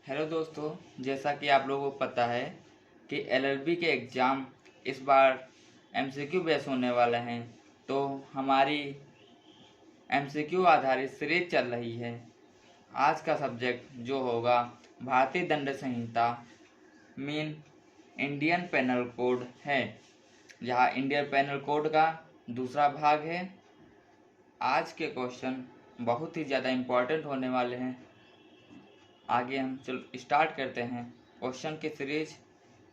Hello दोस्तों, जैसा कि आप लोगों को पता है कि एलएलबी के एग्ज़ाम इस बार एमसीक्यू बेस होने वाले हैं। तो हमारी एमसीक्यू आधारित सीरीज चल रही है। आज का सब्जेक्ट जो होगा भारतीय दंड संहिता मीन इंडियन पेनल कोड है, जहां इंडियन पेनल कोड का दूसरा भाग है। आज के क्वेश्चन बहुत ही ज़्यादा इम्पोर्टेंट होने वाले हैं। आगे हम चलो स्टार्ट करते हैं क्वेश्चन की सीरीज।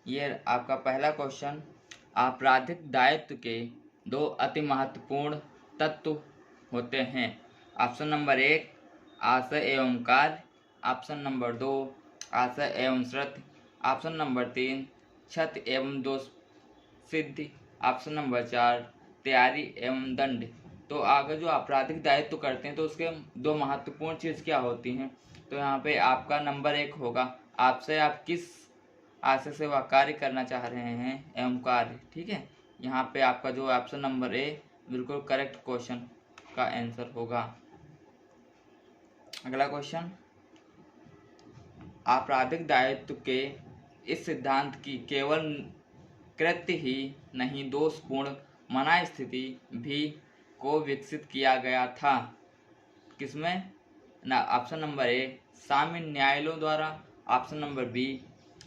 ये आपका पहला क्वेश्चन, आपराधिक दायित्व के दो अति महत्वपूर्ण तत्व होते हैं। ऑप्शन नंबर 1 आशय एवं कार्य, ऑप्शन नंबर 2 आशय एवं शर्त, ऑप्शन नंबर 3 क्षति एवं दोष सिद्धि, ऑप्शन नंबर 4 तैयारी एवं दंड। तो आगे जो आपराधिक दायित्व करते हैं तो उसके दो महत्वपूर्ण चीज़ क्या होती हैं। तो यहाँ पे आपका नंबर 1 होगा आपसे आप किस आशय से वह कार्य करना चाह रहे हैं एवं कार्य। ठीक है, यहाँ पे आपका जो ऑप्शन नंबर ए बिल्कुल करेक्ट क्वेश्चन का आंसर होगा। अगला क्वेश्चन, आपराधिक दायित्व के इस सिद्धांत की केवल कृत्य ही नहीं दोषपूर्ण मना स्थिति भी को विकसित किया गया था। किसमें ना? ऑप्शन नंबर ए सामान्य न्यायालयों द्वारा, option number B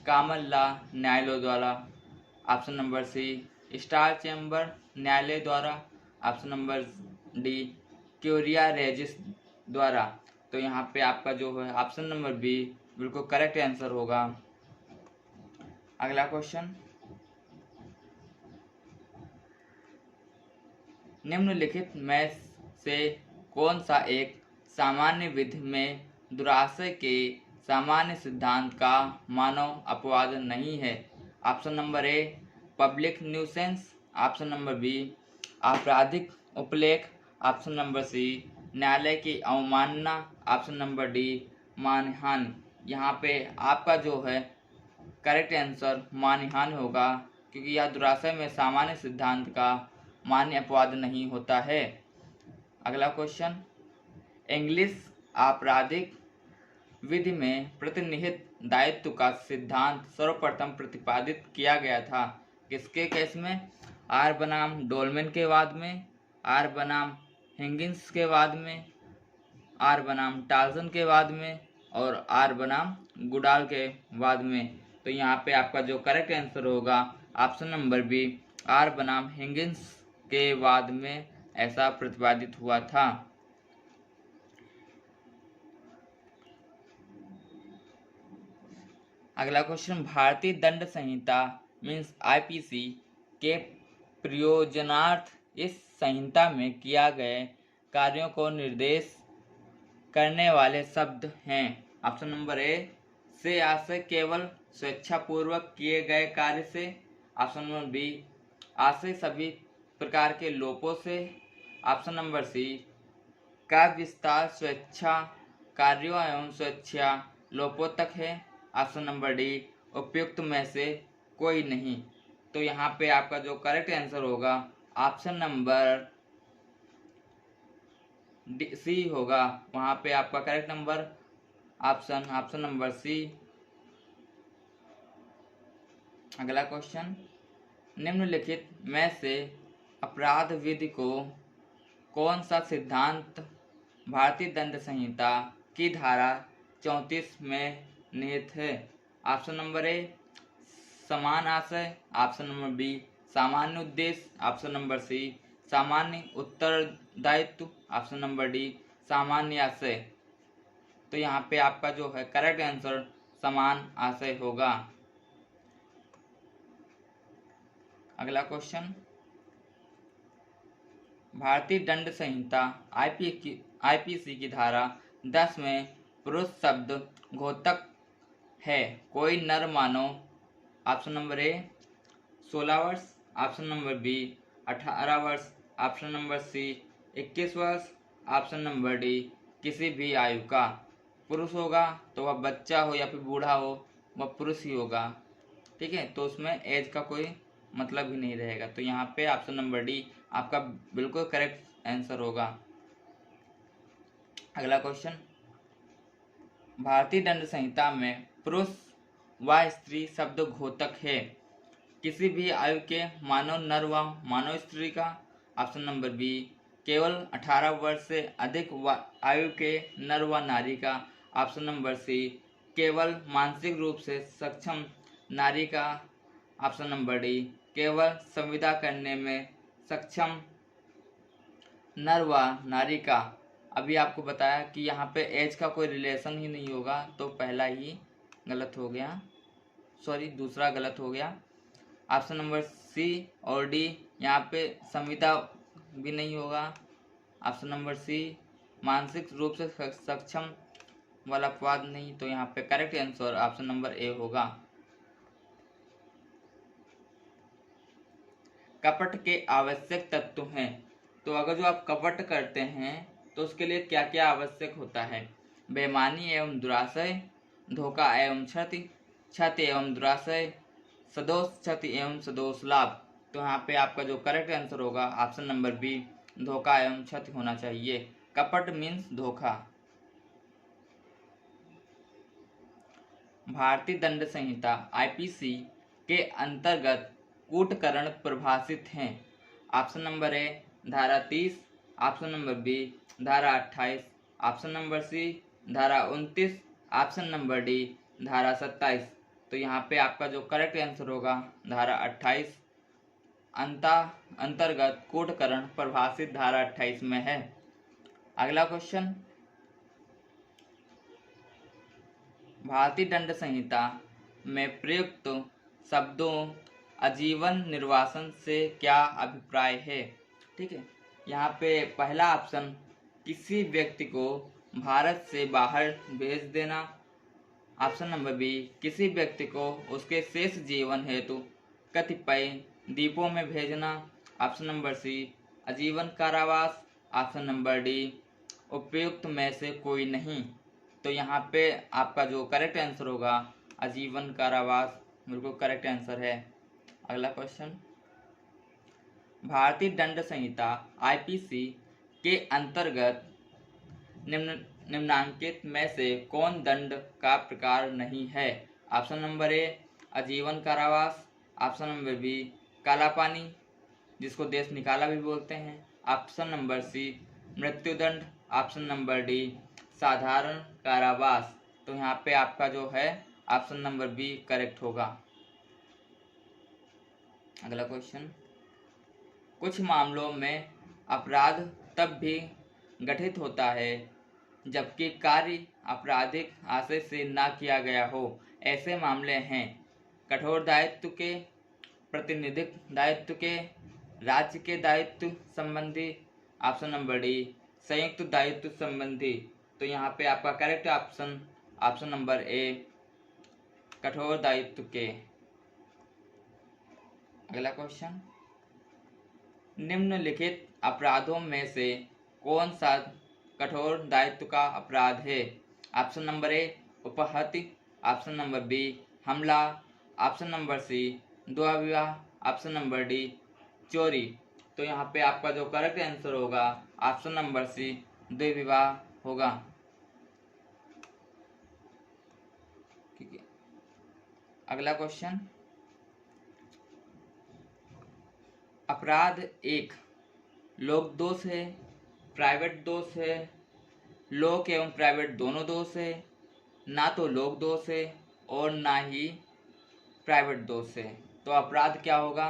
common law न्यायालयों द्वारा, option number C star chamber न्यायालय द्वारा, option number D curia regis द्वारा। तो यहाँ पे आपका जो है ऑप्शन नंबर बी बिल्कुल करेक्ट आंसर होगा। अगला क्वेश्चन, निम्नलिखित में से कौन सा एक सामान्य विधि में दुराशय के सामान्य सिद्धांत का मानव अपवाद नहीं है। Option number A public nuisance, option number B आपराधिक उपलेख, ऑप्शन नंबर सी न्यायालय की अवमानना, ऑप्शन नंबर डी मानहानि। यहाँ पे आपका जो है करेक्ट आंसर मानहानि होगा, क्योंकि यह दुराशय में सामान्य सिद्धांत का मान्य अपवाद नहीं होता है। अगला क्वेश्चन, इंग्लिश आपराधिक विधि में प्रतिनिहित दायित्व का सिद्धांत सर्वप्रथम प्रतिपादित किया गया था। किसके केस में? आर बनाम डोलमेन के वाद में, आर बनाम हिगिंस के वाद में, आर बनाम टाल्सन के वाद में और आर बनाम गुडाल के वाद में। तो यहाँ पे आपका जो करेक्ट आंसर होगा ऑप्शन नंबर बी आर बनाम हिगिंस के वाद में ऐसा प्रतिपादित हुआ था। अगला क्वेश्चन, भारतीय दंड संहिता मीन्स आईपीसी के प्रयोजनार्थ इस संहिता में किया गए कार्यों को निर्देश करने वाले शब्द हैं। ऑप्शन नंबर ए से आशय केवल स्वेच्छापूर्वक किए गए कार्य से, ऑप्शन नंबर बी आशय सभी प्रकार के लोपों से, ऑप्शन नंबर सी का विस्तार स्वेच्छा कार्यों एवं स्वेच्छा लोपों तक है, ऑप्शन नंबर डी उपयुक्त में से कोई नहीं। तो यहाँ पे आपका जो करेक्ट आंसर होगा ऑप्शन नंबर सी होगा। वहाँ पे आपका correct number option number C. अगला क्वेश्चन, निम्नलिखित में से अपराध विधि को कौन सा सिद्धांत भारतीय दंड संहिता की धारा 34 में निहित है। ऑप्शन नंबर ए समान आशय, ऑप्शन नंबर बी सामान्य उद्देश्य, ऑप्शन नंबर सी सामान्य उत्तरदायित्व, ऑप्शन नंबर डी सामान्य आशय। तो यहाँ पे आपका जो है करेक्ट आंसर समान आशय होगा। अगला क्वेश्चन, भारतीय दंड संहिता आईपीसी की धारा 10 में पुरुष शब्द घोतक है कोई नर मानव। ऑप्शन नंबर ए 16 वर्ष, ऑप्शन नंबर बी 18 वर्ष, ऑप्शन नंबर सी 21 वर्ष, ऑप्शन नंबर डी किसी भी आयु का। पुरुष होगा तो वह बच्चा हो या फिर बूढ़ा हो वह पुरुष ही होगा। ठीक है, तो उसमें एज का कोई मतलब ही नहीं रहेगा। तो यहाँ पे ऑप्शन नंबर डी आपका बिल्कुल करेक्ट आंसर होगा। अगला क्वेश्चन, भारतीय दंड संहिता में पुरुष व स्त्री शब्द घोतक है। किसी भी आयु के मानव नर व मानव स्त्री का। ऑप्शन नंबर बी केवल 18 वर्ष से अधिक आयु के नर व नारी का। ऑप्शन नंबर सी केवल मानसिक रूप से सक्षम नारी का। ऑप्शन नंबर डी केवल संविदा करने में सक्षम नर व नारी का। अभी आपको बताया कि यहाँ पे एज का कोई रिलेशन ही नहीं होगा, तो पहला ही गलत हो गया, सॉरी दूसरा गलत हो गया। ऑप्शन नंबर सी और डी यहाँ पे संविदा भी नहीं होगा। ऑप्शन नंबर सी मानसिक रूप से सक्षम वाला अपवाद नहीं, तो यहाँ पे करेक्ट आंसर ऑप्शन नंबर ए होगा। कपट के आवश्यक तत्व हैं। तो अगर जो आप कपट करते हैं तो उसके लिए क्या क्या आवश्यक होता है? बेईमानी एवं दुराशय, धोखा एवं क्षति, क्षति एवं दुराशय, सदोष क्षति एवं सदोष लाभ। तो यहाँ पे आपका जो करेक्ट आंसर होगा ऑप्शन नंबर बी धोखा एवं क्षति होना चाहिए। कपट मीन्स धोखा। भारतीय दंड संहिता आईपीसी के अंतर्गत कूटकरण परिभाषित हैं। ऑप्शन नंबर ए धारा 30, ऑप्शन नंबर बी धारा 28, ऑप्शन नंबर सी धारा 29, ऑप्शन नंबर डी धारा 27। तो यहाँ पे आपका जो करेक्ट आंसर होगा धारा 28 अंतर्गत कूटकरण परिभाषित धारा 28 में है। अगला क्वेश्चन, भारतीय दंड संहिता में प्रयुक्त शब्दों आजीवन निर्वासन से क्या अभिप्राय है? ठीक है, यहाँ पे पहला ऑप्शन किसी व्यक्ति को भारत से बाहर भेज देना। ऑप्शन नंबर बी किसी व्यक्ति को उसके शेष जीवन हेतु कतिपय द्वीपों में भेजना। ऑप्शन नंबर सी आजीवन कारावास। ऑप्शन नंबर डी उपयुक्त में से कोई नहीं। तो यहाँ पे आपका जो करेक्ट आंसर होगा आजीवन कारावास बिल्कुल करेक्ट आंसर है। अगला क्वेश्चन, भारतीय दंड संहिता आईपीसी के अंतर्गत निम्नांकित में से कौन दंड का प्रकार नहीं है? ऑप्शन नंबर ए आजीवन कारावास, ऑप्शन नंबर बी काला पानी जिसको देश निकाला भी बोलते हैं, ऑप्शन नंबर सी मृत्युदंड, ऑप्शन नंबर डी साधारण कारावास। तो यहाँ पे आपका जो है ऑप्शन नंबर बी करेक्ट होगा। अगला क्वेश्चन, कुछ मामलों में अपराध तब भी गठित होता है जबकि कार्य आपराधिक आशय से ना किया गया हो। ऐसे मामले हैं कठोर दायित्व के, प्रतिनिधिक दायित्व के, राज्य के दायित्व संबंधी, ऑप्शन नंबर डी संयुक्त दायित्व संबंधी। तो यहाँ पे आपका करेक्ट ऑप्शन नंबर ए कठोर दायित्व के। अगला क्वेश्चन, निम्नलिखित अपराधों में से कौन सा कठोर दायित्व का अपराध है? ऑप्शन नंबर ए उपहत्या, ऑप्शन नंबर बी हमला, ऑप्शन नंबर सी दुर्व्यवहार, ऑप्शन नंबर डी चोरी। तो यहाँ पे आपका जो करेक्ट आंसर होगा ऑप्शन नंबर सी दुर्व्यवहार होगा। ठीक है, अगला क्वेश्चन, अपराध एक लोक दोष है, प्राइवेट दोष है, लोक एवं प्राइवेट दोनों दोष है, ना तो लोक दोष है और ना ही प्राइवेट दोष है। तो अपराध क्या होगा?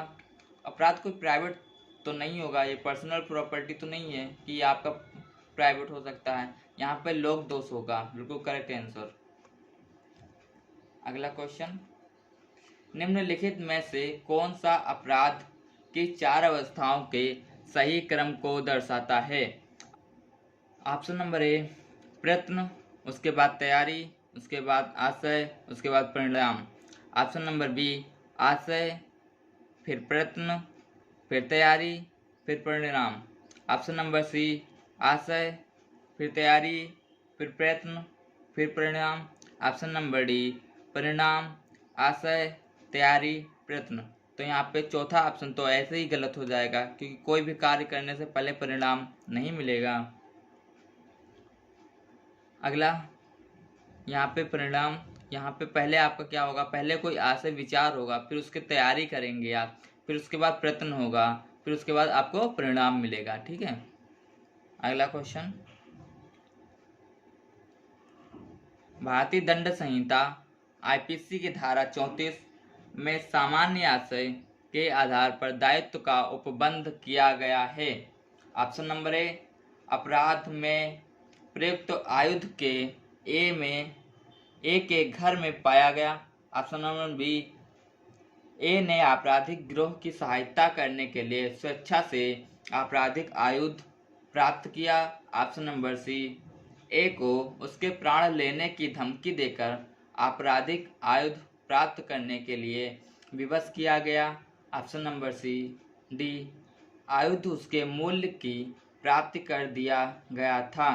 अपराध कोई प्राइवेट तो नहीं होगा, ये पर्सनल प्रॉपर्टी तो नहीं है कि ये आपका प्राइवेट हो सकता है। यहाँ पे लोक दोष होगा, बिल्कुल करेक्ट आंसर। अगला क्वेश्चन, निम्नलिखित में से कौन सा अपराध की 4 अवस्थाओं के सही क्रम को दर्शाता है? ऑप्शन नंबर ए प्रयत्न, उसके बाद तैयारी, उसके बाद आशय, उसके बाद परिणाम। ऑप्शन नंबर बी आशय, फिर प्रयत्न, फिर तैयारी, फिर परिणाम। ऑप्शन नंबर सी आशय, फिर तैयारी, फिर प्रयत्न, फिर परिणाम। ऑप्शन नंबर डी परिणाम, आशय, तैयारी, प्रयत्न। तो यहाँ पे चौथा ऑप्शन तो ऐसे ही गलत हो जाएगा क्योंकि कोई भी कार्य करने से पहले परिणाम नहीं मिलेगा। अगला यहाँ पे परिणाम यहाँ पे पहले आपका क्या होगा, पहले कोई आशय विचार होगा, फिर उसकी तैयारी करेंगे आप, फिर उसके बाद प्रयत्न होगा, फिर उसके बाद आपको परिणाम मिलेगा। ठीक है, अगला क्वेश्चन, भारतीय दंड संहिता आईपीसी की धारा 34 में सामान्य आशय के आधार पर दायित्व का उपबंध किया गया है। ऑप्शन नंबर ए, अपराध में प्रयुक्त आयुध के ए के घर में पाया गया। ऑप्शन नंबर बी, ए ने आपराधिक गिरोह की सहायता करने के लिए स्वेच्छा से आपराधिक आयुध प्राप्त किया। ऑप्शन नंबर सी, ए को उसके प्राण लेने की धमकी देकर आपराधिक आयुध प्राप्त करने के लिए विवश किया गया। ऑप्शन नंबर सी, डी, आयुध उसके मूल्य की प्राप्ति कर दिया गया था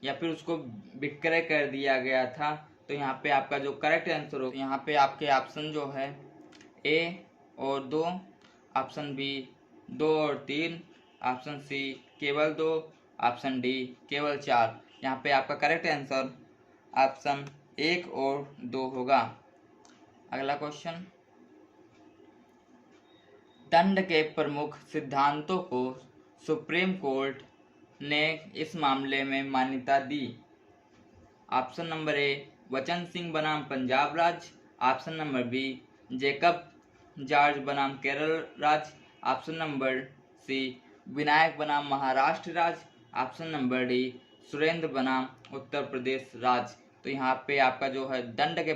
या फिर उसको विक्रय कर दिया गया था। तो यहाँ पे आपका जो करेक्ट आंसर हो, यहाँ पे आपके ऑप्शन जो है ए और 2, ऑप्शन बी 2 और 3, ऑप्शन सी केवल 2, ऑप्शन डी केवल 4। यहाँ पे आपका करेक्ट आंसर ऑप्शन 1 और 2 होगा। अगला क्वेश्चन, दंड के प्रमुख सिद्धांतों को सुप्रीम कोर्ट ने इस मामले में मान्यता दी। ऑप्शन नंबर ए, वचन सिंह बनाम पंजाब राज्य। Option number B, Jacob George बनाम केरल राज्य। ऑप्शन नंबर सी, विनायक बनाम महाराष्ट्र राज्य। ऑप्शन नंबर डी, सुरेंद्र बनाम उत्तर प्रदेश राज्य। तो यहाँ पे आपका जो है दंड के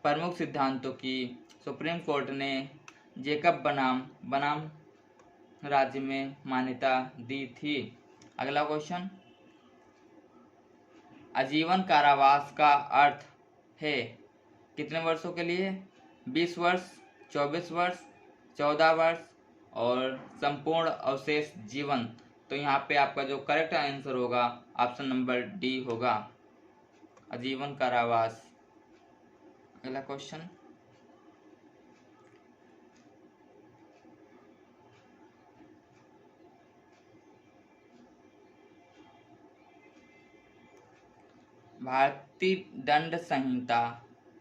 प्रमुख सिद्धांतों की सुप्रीम कोर्ट ने जेकब बनाम राज्य में मान्यता दी थी। अगला क्वेश्चन, आजीवन कारावास का अर्थ है कितने वर्षों के लिए? 20 वर्ष, 24 वर्ष, 14 वर्ष और संपूर्ण अवशेष जीवन। तो यहाँ पे आपका जो करेक्ट आंसर होगा ऑप्शन नंबर डी होगा, आजीवन कारावास। अगला क्वेश्चन, भारतीय दंड संहिता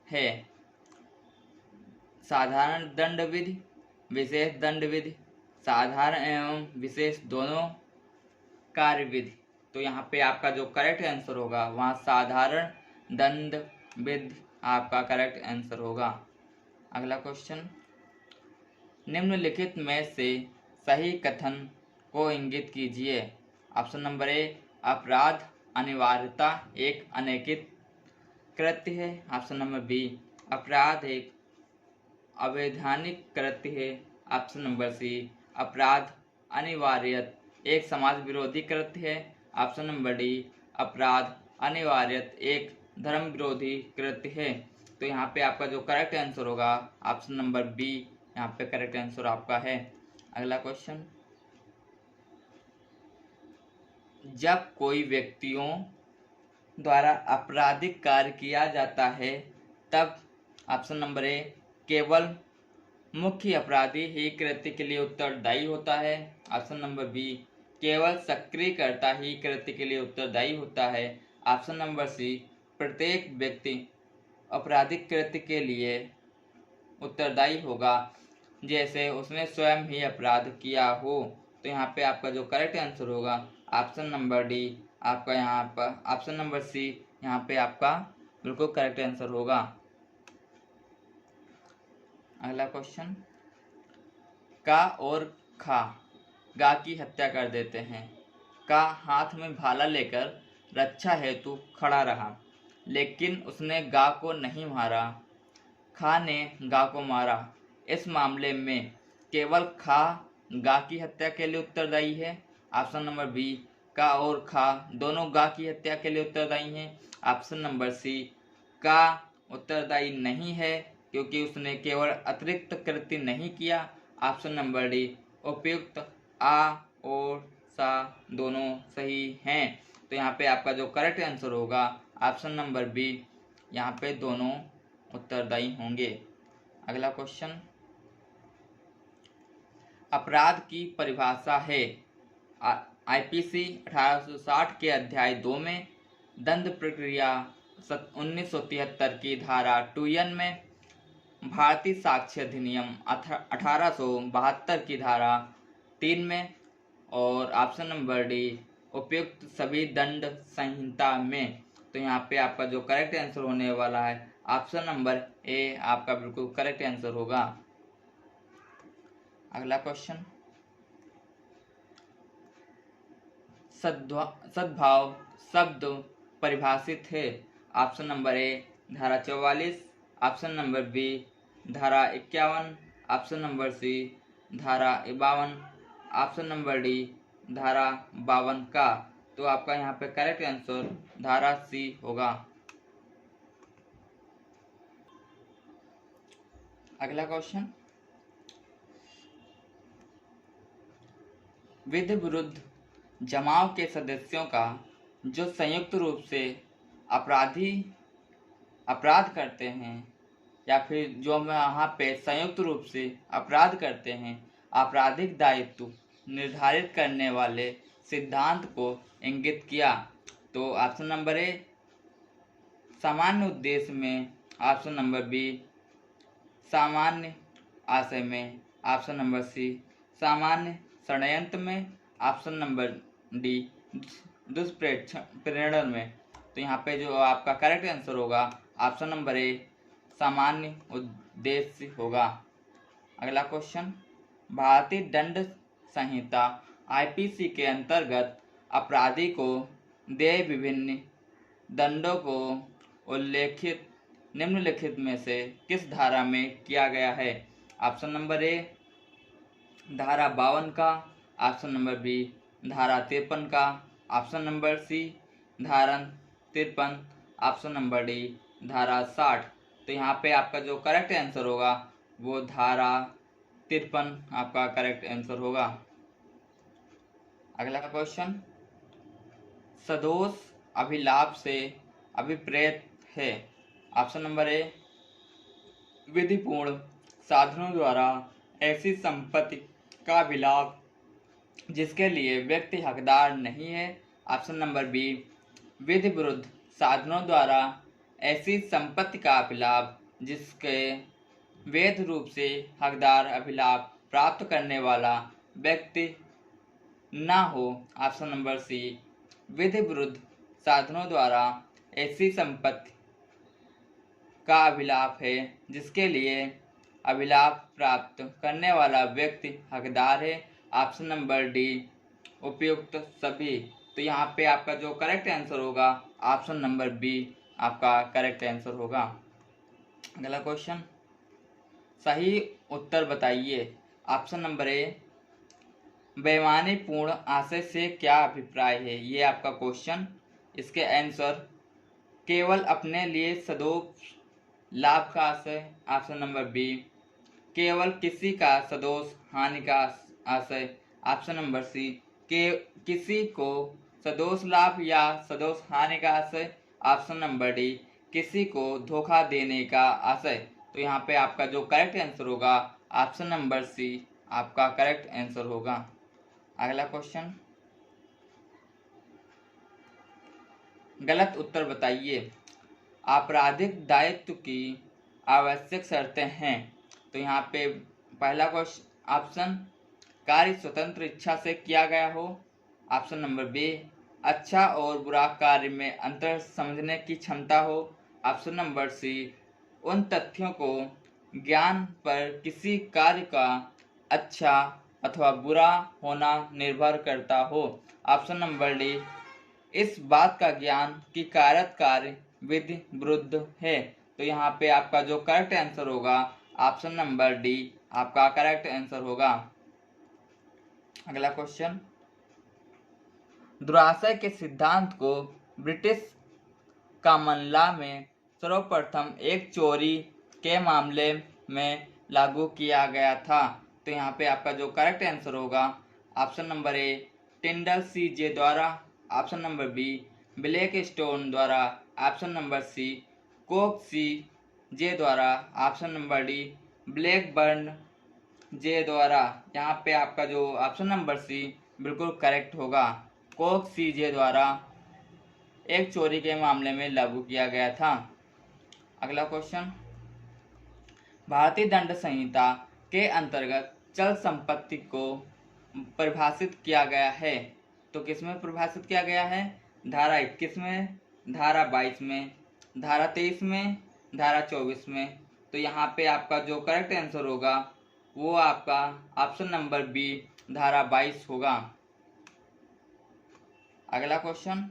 है साधारण दंड विधि, विशेष दंड विधि, साधारण एवं विशेष दोनों कार्य विधि। तो यहाँ पे आपका जो करेक्ट आंसर होगा वहाँ साधारण दंड विधि आपका करेक्ट आंसर होगा। अगला क्वेश्चन, निम्नलिखित में से सही कथन को इंगित कीजिए। ऑप्शन नंबर ए, अपराध अनिवार्यता एक अनैतिक कृत्य है। ऑप्शन नंबर बी, अपराध एक अवैधानिक कृत्य है। ऑप्शन नंबर सी, अपराध अनिवार्यत एक समाज विरोधी कृत्य है। ऑप्शन नंबर डी, अपराध अनिवार्यत एक धर्म विरोधी कृत्य है। तो यहाँ पे आपका जो करेक्ट आंसर होगा ऑप्शन नंबर बी, यहाँ पे करेक्ट आंसर आपका है। अगला क्वेश्चन, जब कोई व्यक्तियों द्वारा आपराधिक कार्य किया जाता है तब ऑप्शन नंबर ए, केवल मुख्य अपराधी ही कृत्य के लिए उत्तरदायी होता है। ऑप्शन नंबर बी, केवल सक्रियकर्ता ही कृत्य के लिए उत्तरदायी होता है। ऑप्शन नंबर सी, प्रत्येक व्यक्ति आपराधिक कृत्य के लिए उत्तरदायी होगा जैसे उसने स्वयं ही अपराध किया हो। तो यहाँ पे आपका जो करेक्ट आंसर होगा ऑप्शन नंबर डी, आपका यहाँ पर ऑप्शन नंबर सी यहाँ पे आपका बिल्कुल करेक्ट आंसर होगा। अगला क्वेश्चन, का और खा गा की हत्या कर देते हैं। का हाथ में भाला लेकर रक्षा हेतु खड़ा रहा लेकिन उसने गा को नहीं मारा। खा ने गा को मारा। इस मामले में केवल खा गा की हत्या के लिए उत्तरदायी है। ऑप्शन नंबर बी, का और खा दोनों गा की हत्या के लिए उत्तरदायी हैं। ऑप्शन नंबर सी, का उत्तरदायी नहीं है क्योंकि उसने केवल अतिरिक्त कृत्य नहीं किया। ऑप्शन नंबर डी, उपयुक्त आ और सा दोनों सही हैं। तो यहाँ पे आपका जो करेक्ट आंसर होगा ऑप्शन नंबर बी, यहाँ पे दोनों उत्तरदायी होंगे। अगला क्वेश्चन, अपराध की परिभाषा है आईपीसी 1860 के अध्याय 2 में दंड प्रक्रिया 1973 की धारा 2N में, भारतीय साक्ष्य अधिनियम 1872 की धारा 3 में, और ऑप्शन नंबर डी उपयुक्त सभी दंड संहिता में। तो यहाँ पे आपका जो करेक्ट आंसर होने वाला है ऑप्शन नंबर ए आपका बिल्कुल करेक्ट आंसर होगा। अगला क्वेश्चन, सद्भाव शब्द परिभाषित है। ऑप्शन नंबर ए धारा 44, ऑप्शन नंबर बी धारा 51, ऑप्शन नंबर सी धारा 52, ऑप्शन नंबर डी धारा 52 का। तो आपका यहाँ पे करेक्ट आंसर धारा सी होगा। अगला क्वेश्चन, विधि विरुद्ध जमाव के सदस्यों का जो संयुक्त रूप से अपराध करते हैं, या फिर जो यहाँ पे संयुक्त रूप से अपराध करते हैं, आपराधिक दायित्व निर्धारित करने वाले सिद्धांत को इंगित किया। तो ऑप्शन नंबर ए सामान्य उद्देश्य में, ऑप्शन नंबर बी सामान्य आशय में, ऑप्शन नंबर सी सामान्य षड्यंत्र में, ऑप्शन नंबर डी दुष्प्रेरण में। तो यहाँ पे जो आपका करेक्ट आंसर होगा ऑप्शन नंबर ए सामान्य उद्देश्य होगा। अगला क्वेश्चन, भारतीय दंड संहिता आईपीसी के अंतर्गत अपराधी को देय विभिन्न दंडों को उल्लेखित निम्नलिखित में से किस धारा में किया गया है। ऑप्शन नंबर ए धारा 52 का, ऑप्शन नंबर बी धारा 53 का, ऑप्शन नंबर सी धारा 53, ऑप्शन नंबर डी धारा 60। तो यहाँ पे आपका जो करेक्ट आंसर होगा वो धारा 53 आपका करेक्ट आंसर होगा। अगला क्वेश्चन, सदोष अभिलाप से अभिप्रेत है। ऑप्शन नंबर ए विधिपूर्ण साधनों द्वारा ऐसी संपत्ति का अभिलाप जिसके लिए व्यक्ति हकदार नहीं है। ऑप्शन नंबर बी विधि विरुद्ध साधनों द्वारा ऐसी संपत्ति का अभिलाप जिसके वैध रूप से हकदार अभिलाप प्राप्त करने वाला व्यक्ति ना हो। ऑप्शन नंबर सी विधि विरुद्ध साधनों द्वारा ऐसी संपत्ति का अभिलाप है जिसके लिए अभिलाप प्राप्त करने वाला व्यक्ति हकदार है। ऑप्शन नंबर डी उपयुक्त सभी। तो यहाँ पे आपका जो करेक्ट आंसर होगा ऑप्शन नंबर बी आपका करेक्ट आंसर होगा। अगला क्वेश्चन, सही उत्तर बताइए। ऑप्शन नंबर ए बेईमानीपूर्ण आशय से क्या अभिप्राय है, ये आपका क्वेश्चन। इसके आंसर केवल अपने लिए सदोष लाभ का आशय। ऑप्शन नंबर बी केवल किसी का सदोष हानि का आशय। ऑप्शन नंबर सी के किसी को सदोष लाभ या सदोष हानि का आशय। ऑप्शन नंबर डी किसी को धोखा देने का आशय। तो यहाँ पे आपका जो करेक्ट आंसर होगा ऑप्शन नंबर सी आपका करेक्ट आंसर होगा। अगला क्वेश्चन, गलत उत्तर बताइए। आपराधिक दायित्व की आवश्यक शर्तें हैं। तो यहाँ पे पहला क्वेश्चन ऑप्शन कार्य स्वतंत्र इच्छा से किया गया हो। ऑप्शन नंबर बी अच्छा और बुरा कार्य में अंतर समझने की क्षमता हो। ऑप्शन नंबर सी उन तथ्यों को ज्ञान पर किसी कार्य का अच्छा अथवा बुरा होना निर्भर करता हो। ऑप्शन नंबर डी इस बात का ज्ञान कि कारक कार्य विधि विरुद्ध है। तो यहाँ पे आपका जो करेक्ट आंसर होगा ऑप्शन नंबर डी आपका करेक्ट आंसर होगा। अगला क्वेश्चन, दुराशय के सिद्धांत को ब्रिटिश कॉमन लॉ में सर्वप्रथम एक चोरी के मामले में लागू किया गया था। तो यहाँ पे आपका जो करेक्ट आंसर होगा option number A Tindal C J द्वारा। Option number B Blackstone द्वारा। Option number C Coke C J द्वारा। Option number D Blackburn J द्वारा। यहाँ पे आपका जो ऑप्शन नंबर सी बिल्कुल करेक्ट होगा, कोक सी जे द्वारा एक चोरी के मामले में लागू किया गया था। अगला क्वेश्चन, भारतीय दंड संहिता के अंतर्गत चल संपत्ति को परिभाषित किया गया है, तो किसमें परिभाषित किया गया है? धारा 21 में, धारा 22 में, धारा 23 में, धारा 24 में। तो यहाँ पे आपका जो करेक्ट आंसर होगा वो आपका ऑप्शन नंबर बी धारा 22 होगा। अगला क्वेश्चन,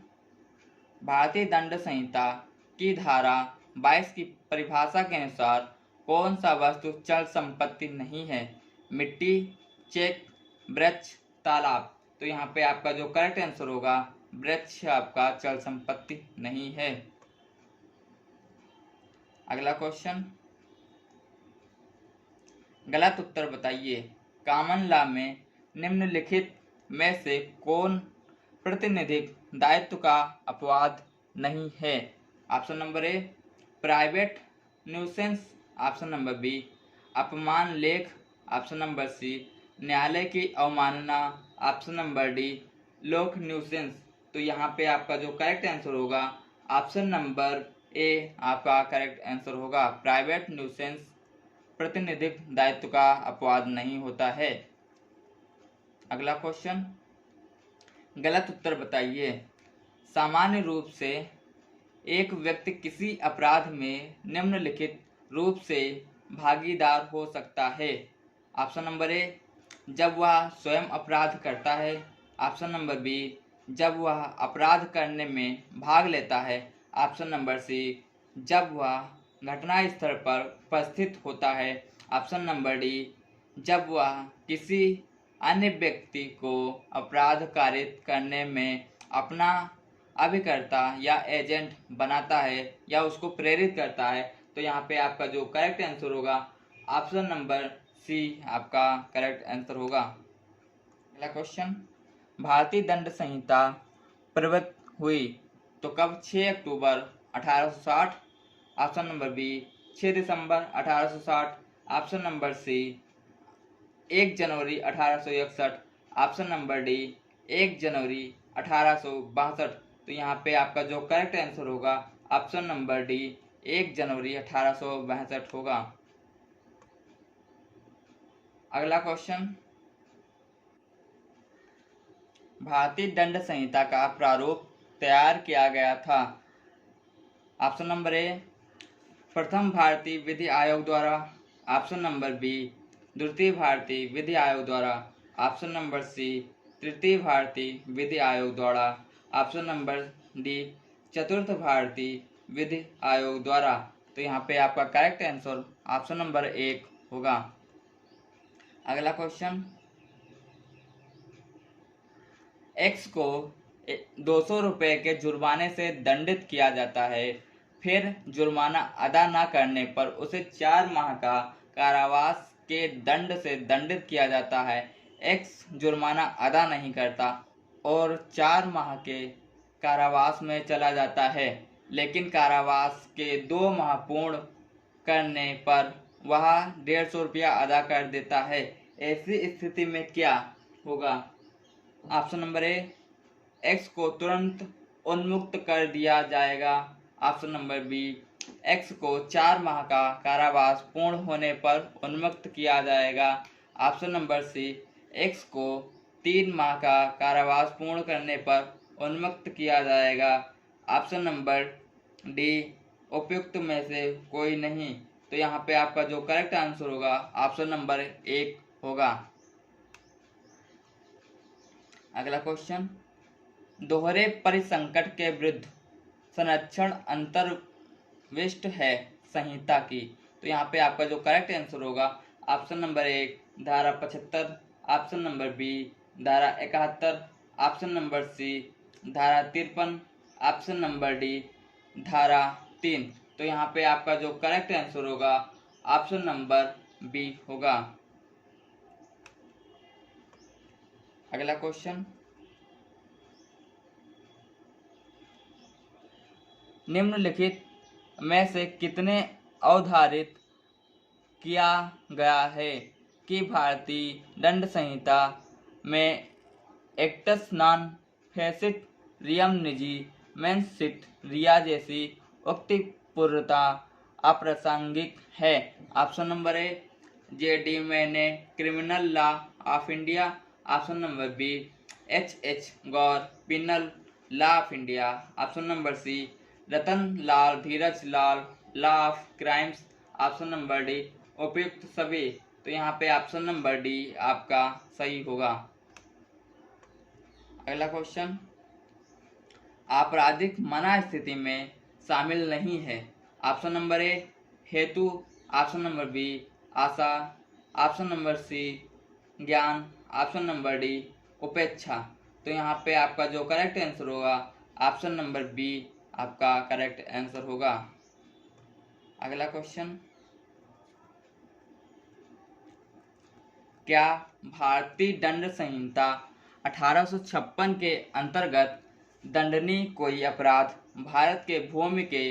भारतीय दंड संहिता की धारा 22 की परिभाषा के अनुसार कौन सा वस्तु चल संपत्ति नहीं है? मिट्टी, चेक, वृक्ष, तालाब। तो यहाँ पे आपका जो करेक्ट आंसर होगा वृक्ष आपका चल संपत्ति नहीं है। अगला क्वेश्चन, गलत उत्तर बताइए। कॉमन लॉ में निम्नलिखित में से कौन प्रतिनिधिक दायित्व का अपवाद नहीं है? Option number A private nuisance, option number B अपमान लेख, ऑप्शन नंबर सी न्यायालय की अवमानना, ऑप्शन नंबर डी लोक न्यूसेंस। तो यहाँ पे आपका जो करेक्ट आंसर होगा ऑप्शन नंबर ए आपका करेक्ट आंसर होगा। प्राइवेट न्यूसेंस प्रतिनिधिक दायित्व का अपवाद नहीं होता है। अगला क्वेश्चन, गलत उत्तर बताइए। सामान्य रूप से एक व्यक्ति किसी अपराध में निम्नलिखित रूप से भागीदार हो सकता है? ऑप्शन नंबर ए जब वह स्वयं अपराध करता है, ऑप्शन नंबर बी जब वह अपराध करने में भाग लेता है, ऑप्शन नंबर सी जब वह घटनास्थल पर उपस्थित होता है, ऑप्शन नंबर डी जब वह किसी अन्य व्यक्ति को अपराध कारित करने में अपना अभिकर्ता या एजेंट बनाता है या उसको प्रेरित करता है। तो यहाँ पे आपका जो करेक्ट आंसर होगा ऑप्शन नंबर सी आपका करेक्ट आंसर होगा। अगला क्वेश्चन, भारतीय दंड संहिता प्रवृत्त हुई तो कब? 6 अक्टूबर 1860, ऑप्शन नंबर बी 6 दिसंबर 1860, ऑप्शन नंबर सी 1 जनवरी 1861, ऑप्शन नंबर डी 1 जनवरी 1862। तो यहाँ पे आपका जो करेक्ट आंसर होगा ऑप्शन नंबर डी 1 जनवरी 1862 होगा। अगला क्वेश्चन, भारतीय दंड संहिता का प्रारूप तैयार किया गया था। ऑप्शन नंबर ए प्रथम भारतीय विधि आयोग द्वारा, ऑप्शन नंबर बी द्वितीय भारतीय विधि आयोग द्वारा, ऑप्शन नंबर सी तृतीय भारतीय विधि आयोग द्वारा, ऑप्शन नंबर डी चतुर्थ भारतीय विधि आयोग द्वारा। तो यहाँ पे आपका करेक्ट आंसर ऑप्शन नंबर 1 होगा। अगला क्वेश्चन, एक्स को 200 रुपये के जुर्माने से दंडित किया जाता है, फिर जुर्माना अदा न करने पर उसे 4 माह का कारावास के दंड से दंडित किया जाता है। एक्स जुर्माना अदा नहीं करता और 4 माह के कारावास में चला जाता है, लेकिन कारावास के 2 माह पूर्ण करने पर वह 150 रुपया अदा कर देता है। ऐसी स्थिति में क्या होगा? ऑप्शन नंबर ए एक्स को तुरंत उन्मुक्त कर दिया जाएगा, ऑप्शन नंबर बी एक्स को 4 माह का कारावास पूर्ण होने पर उन्मुक्त किया जाएगा, ऑप्शन नंबर सी एक्स को 3 माह का कारावास पूर्ण करने पर उन्मुक्त किया जाएगा, ऑप्शन नंबर डी उपयुक्त में से कोई नहीं। तो यहाँ पे आपका जो करेक्ट आंसर होगा ऑप्शन नंबर 1 होगा। अगला क्वेश्चन, दोहरे परिसंकट के विरुद्ध संरक्षण अंतर्विष्ट है संहिता की। तो यहाँ पे आपका जो करेक्ट आंसर होगा ऑप्शन नंबर 1 धारा 75, ऑप्शन नंबर बी धारा 71, ऑप्शन नंबर सी धारा 53, ऑप्शन नंबर डी धारा 3। तो यहाँ पे आपका जो करेक्ट आंसर होगा ऑप्शन नंबर बी होगा। अगला क्वेश्चन, निम्नलिखित में से कितने अवधारित किया गया है कि भारतीय दंड संहिता में एक्टस नॉन फेसिट रियम निजी मेंसिट रिया जैसी उक्ति पूर्णता अप्रासंगिक है। Option number A J D Mayne criminal law of India. Option number B H Gour penal law of India. Option number C Ratan Lal Dhiraj Lal law of crimes. Option number D उपयुक्त सभी। तो यहाँ पे ऑप्शन नंबर डी आपका सही होगा। अगला क्वेश्चन, आपराधिक मना स्थिति में शामिल नहीं है। ऑप्शन नंबर ए हेतु। ऑप्शन नंबर बी आशा। ऑप्शन नंबर सी ज्ञान। ऑप्शन नंबर डी उपेक्षा। तो यहाँ पे आपका जो करेक्ट आंसर होगा ऑप्शन नंबर बी आपका करेक्ट आंसर होगा। अगला क्वेश्चन, क्या भारतीय दंड संहिता 1856 के अंतर्गत दंडनीय कोई अपराध भारत के भूमि के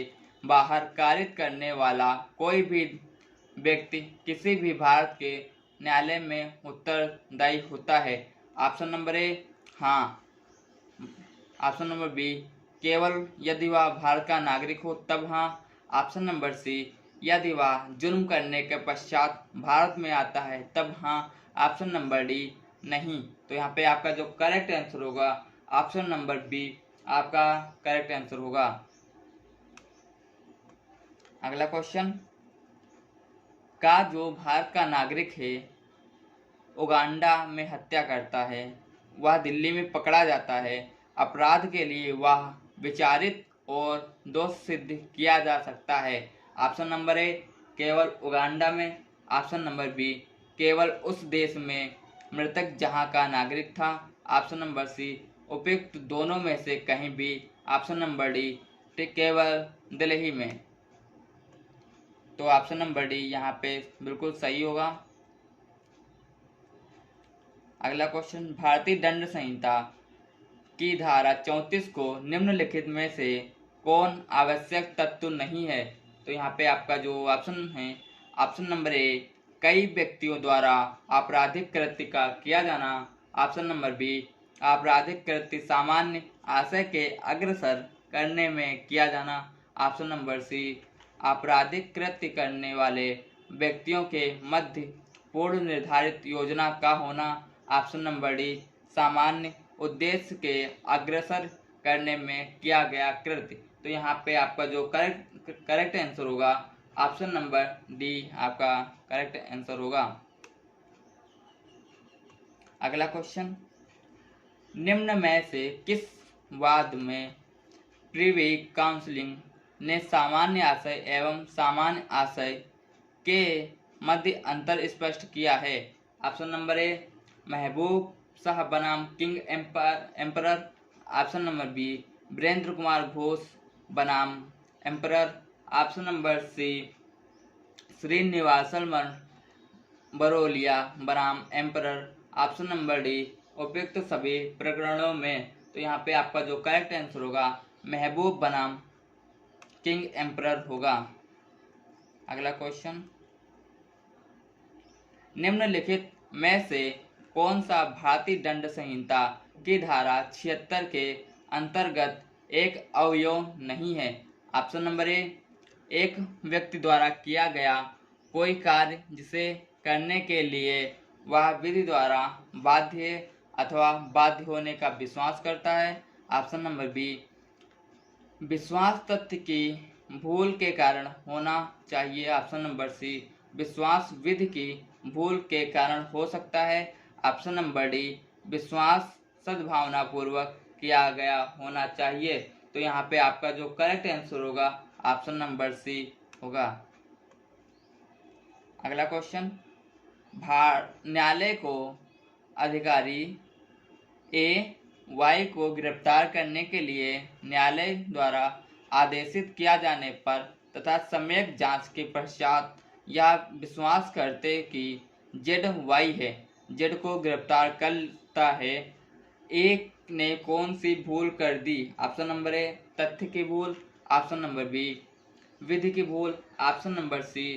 बाहर कारित करने वाला कोई भी व्यक्ति किसी भी भारत के न्यायालय में उत्तरदायी होता है? ऑप्शन नंबर ए हाँ। ऑप्शन नंबर बी केवल यदि वह भारत का नागरिक हो तब हाँ। ऑप्शन नंबर सी यदि वह जुर्म करने के पश्चात भारत में आता है तब हाँ। ऑप्शन नंबर डी नहीं। तो यहाँ पे आपका जो करेक्ट आंसर होगा ऑप्शन नंबर बी आपका करेक्ट आंसर होगा। अगला क्वेश्चन, का जो भारत का नागरिक है उगांडा में हत्या करता है वह दिल्ली में पकड़ा जाता है, अपराध के लिए वह विचारित और दोष सिद्ध किया जा सकता है? ऑप्शन नंबर ए केवल उगांडा में। ऑप्शन नंबर बी केवल उस देश में मृतक जहां का नागरिक था। ऑप्शन नंबर सी उपयुक्त दोनों में से कहीं भी। ऑप्शन नंबर डी केवल दिल्ली में। तो ऑप्शन नंबर डी यहाँ पे बिल्कुल सही होगा। अगला क्वेश्चन, भारतीय दंड संहिता की धारा 34 को निम्नलिखित में से कौन आवश्यक तत्व नहीं है? तो यहाँ पे आपका जो ऑप्शन है ऑप्शन नंबर ए कई व्यक्तियों द्वारा आपराधिक कृत्य का किया जाना। ऑप्शन नंबर बी आपराधिक कृत्य सामान्य आशय के अग्रसर करने में किया जाना। ऑप्शन नंबर सी आपराधिक कृत्य करने वाले व्यक्तियों के मध्य पूर्व निर्धारित योजना का होना। ऑप्शन नंबर डी सामान्य उद्देश्य के अग्रसर करने में किया गया कृत्य। तो यहाँ पे आपका जो करेक्ट आंसर होगा ऑप्शन नंबर डी आपका करेक्ट आंसर होगा। अगला क्वेश्चन, निम्न में से किस वाद में प्रीवी काउंसिलिंग ने सामान्य आशय एवं सामान्य आशय के मध्य अंतर स्पष्ट किया है? ऑप्शन नंबर ए महबूब शाह बनाम king emperor. Option number B Virendra Kumar Ghosh बनाम emperor. Option number C Srinivasal Bairoliya बनाम एम्परर। ऑप्शन नंबर डी उपयुक्त सभी प्रकरणों में। तो यहाँ पे आपका जो करेक्ट आंसर होगा महबूब बनाम किंग एम्परर होगा। अगला क्वेश्चन, निम्नलिखित में से कौन सा भारतीय दंड संहिता की धारा 76 के अंतर्गत एक अवयव नहीं है? ऑप्शन नंबर ए एक व्यक्ति द्वारा किया गया कोई कार्य जिसे करने के लिए वह विधि द्वारा बाध्य अथवा बाध्य होने का विश्वास करता है। ऑप्शन नंबर बी विश्वास तथ्य की भूल के कारण होना चाहिए। ऑप्शन नंबर सी विश्वास विधि की भूल के कारण हो सकता है। ऑप्शन नंबर डी विश्वास सद्भावना पूर्वक किया गया होना चाहिए। तो यहाँ पे आपका जो करेक्ट आंसर होगा ऑप्शन नंबर सी होगा। अगला क्वेश्चन, न्यायालय को अधिकारी ए वाई को गिरफ्तार करने के लिए न्यायालय द्वारा आदेशित किया जाने पर तथा सम्यक जांच के पश्चात यह विश्वास करते कि जेड वाई है, जेड को गिरफ्तार करता है, ए ने कौन सी भूल कर दी? ऑप्शन नंबर ए तथ्य की भूल। ऑप्शन नंबर बी विधि की भूल। ऑप्शन नंबर सी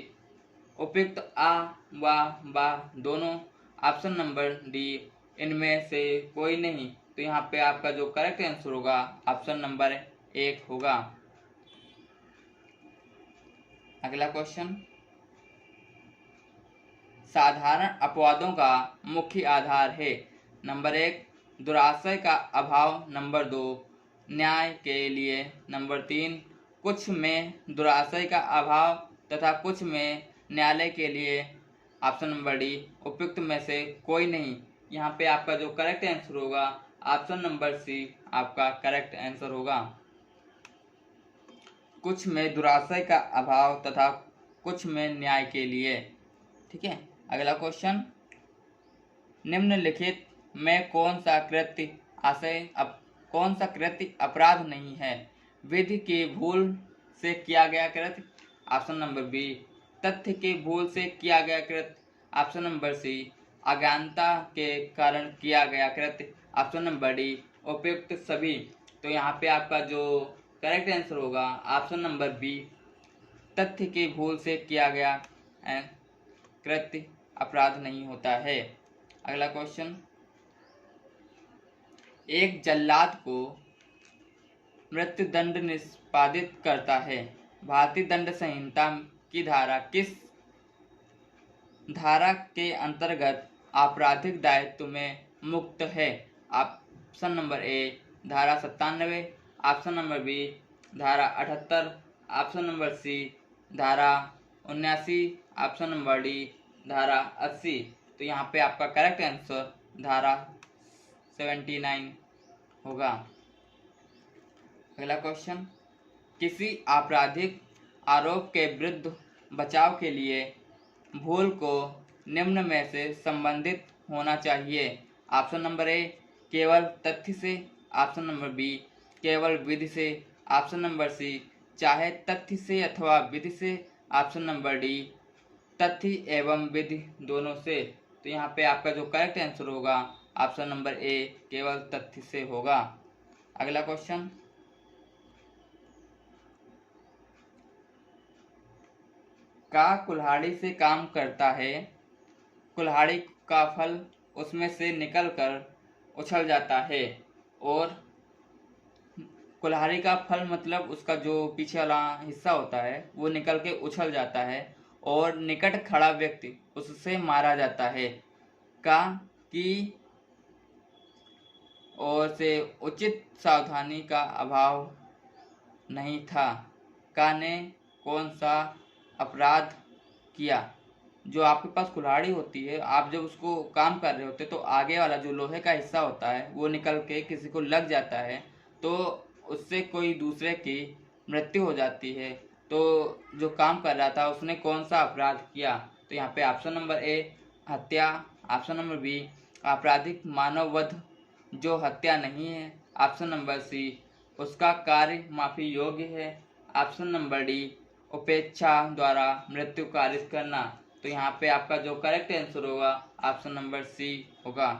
उपयुक्त आ व बा दोनों। ऑप्शन नंबर डी इनमें से कोई नहीं। तो यहाँ पे आपका जो करेक्ट आंसर होगा ऑप्शन नंबर 1 होगा। अगला क्वेश्चन, साधारण अपवादों का मुख्य आधार है। नंबर 1 दुराशय का अभाव, नंबर 2 न्याय के लिए, नंबर 3 कुछ में दुराशय का अभाव तथा कुछ में न्यायालय के लिए, ऑप्शन नंबर डी उपयुक्त में से कोई नहीं। यहाँ पे आपका जो करेक्ट आंसर होगा ऑप्शन नंबर सी आपका करेक्ट आंसर होगा। कुछ में दुराशय का अभाव तथा कुछ में न्याय के लिए। ठीक है। अगला क्वेश्चन, निम्नलिखित में कौन सा कृत्य अपराध नहीं है? विधि की भूल से किया गया कृत्य, ऑप्शन नंबर बी तथ्य की भूल से किया गया कृत्य, ऑप्शन नंबर सी अज्ञानता के कारण किया गया कृत्य, ऑप्शन नंबर डी उपयुक्त सभी। तो यहाँ पे आपका जो करेक्ट आंसर होगा ऑप्शन नंबर बी तथ्य की भूल से किया गया कृत्य अपराध नहीं होता है। अगला क्वेश्चन, एक जल्लाद को मृत्युदंड निष्पादित करता है। भारतीय दंड संहिता की धारा किस धारा के अंतर्गत आपराधिक दायित्व में मुक्त है? ऑप्शन नंबर ए धारा 97, ऑप्शन नंबर बी धारा 78, ऑप्शन नंबर सी धारा 79, ऑप्शन नंबर डी धारा 80। तो यहाँ पे आपका करेक्ट आंसर धारा 79 होगा। अगला क्वेश्चन, किसी आपराधिक आरोप के विरुद्ध बचाव के लिए भूल को निम्न में से संबंधित होना चाहिए। ऑप्शन नंबर ए केवल तथ्य से, ऑप्शन नंबर बी केवल विधि से, ऑप्शन नंबर सी चाहे तथ्य से अथवा विधि से, ऑप्शन नंबर डी तथ्य एवं विधि दोनों से। तो यहाँ पे आपका जो करेक्ट आंसर होगा ऑप्शन नंबर ए केवल तथ्य से होगा। अगला क्वेश्चन, का कुल्हाड़ी से काम करता है। कुल्हाड़ी का फल उसमें से निकलकर उछल जाता है, और कुल्हाड़ी का फल मतलब उसका जो पीछे वाला हिस्सा होता है वो निकल के उछल जाता है और निकट खड़ा व्यक्ति उससे मारा जाता है। का की ओर से उचित सावधानी का अभाव नहीं था। का ने कौन सा अपराध किया? जो आपके पास कुल्हाड़ी होती है, आप जब उसको काम कर रहे होते तो आगे वाला जो लोहे का हिस्सा होता है वो निकल के किसी को लग जाता है, तो उससे कोई दूसरे की मृत्यु हो जाती है। तो जो काम कर रहा था उसने कौन सा अपराध किया? तो यहाँ पे ऑप्शन नंबर ए हत्या, ऑप्शन नंबर बी आपराधिक मानव वध जो हत्या नहीं है, ऑप्शन नंबर सी उसका कार्य माफी योग्य है, ऑप्शन नंबर डी उपेक्षा द्वारा मृत्यु कारित करना। तो यहाँ पे आपका जो करेक्ट आंसर होगा ऑप्शन नंबर सी होगा।